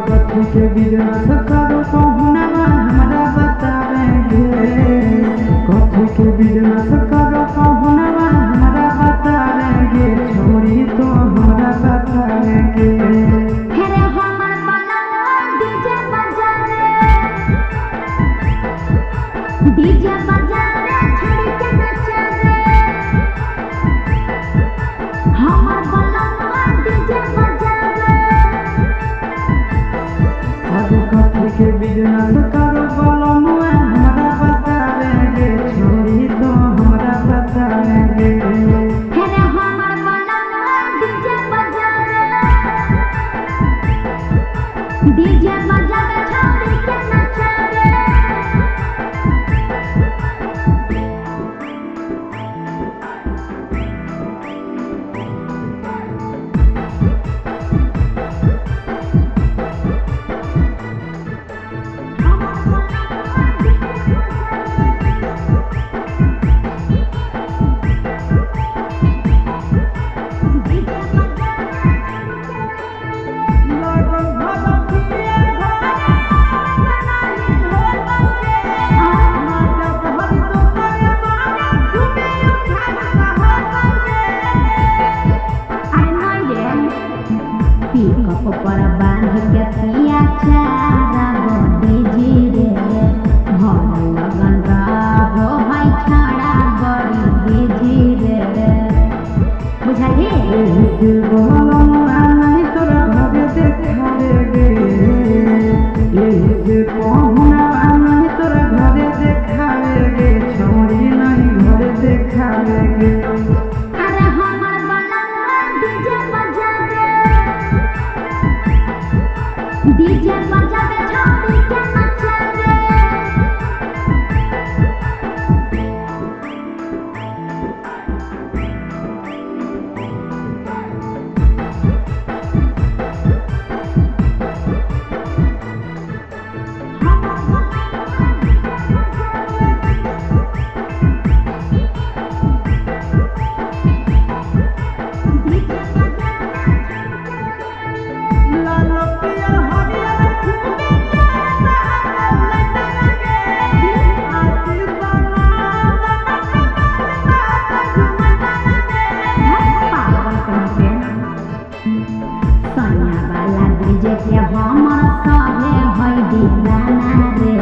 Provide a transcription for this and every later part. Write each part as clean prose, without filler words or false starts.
कथी के बिजनेस करो कहना हमरा बतावेंगे, कथी के बिजनेस करो कहना हमरा बतावेंगे, छोड़ी तो हमरा बतावेंगे। हेरे हमर बनवा डीजे बजा रे छोड़ी के नचा रे, हमर बनवा डीजे बजा रे। कथी के बिजनेस करो बोलमुआ हमरा बतावेंगे, छोड़ी तो हमरा बतावेंगे। हेरे हमर बनवा डीजे बजा रे छोड़ी के नचा रे। ऊपर बांध के पिया चारा बड़ी रे भर लगन रहो है छाड़ा बड़ी रे बुझाइए। नहीं तोरा घरे देखावेगे, नहीं तोरा घरे देखावेगे, छोड़ी नहीं घरे देखावेगे। अरे हमर बनवा डीजे बजा रे छोड़ी के नचा रे। हमर सभे है दीवाना रे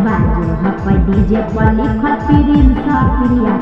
बाजो हप डीजे पर लिखल प्रिंस प्रिया।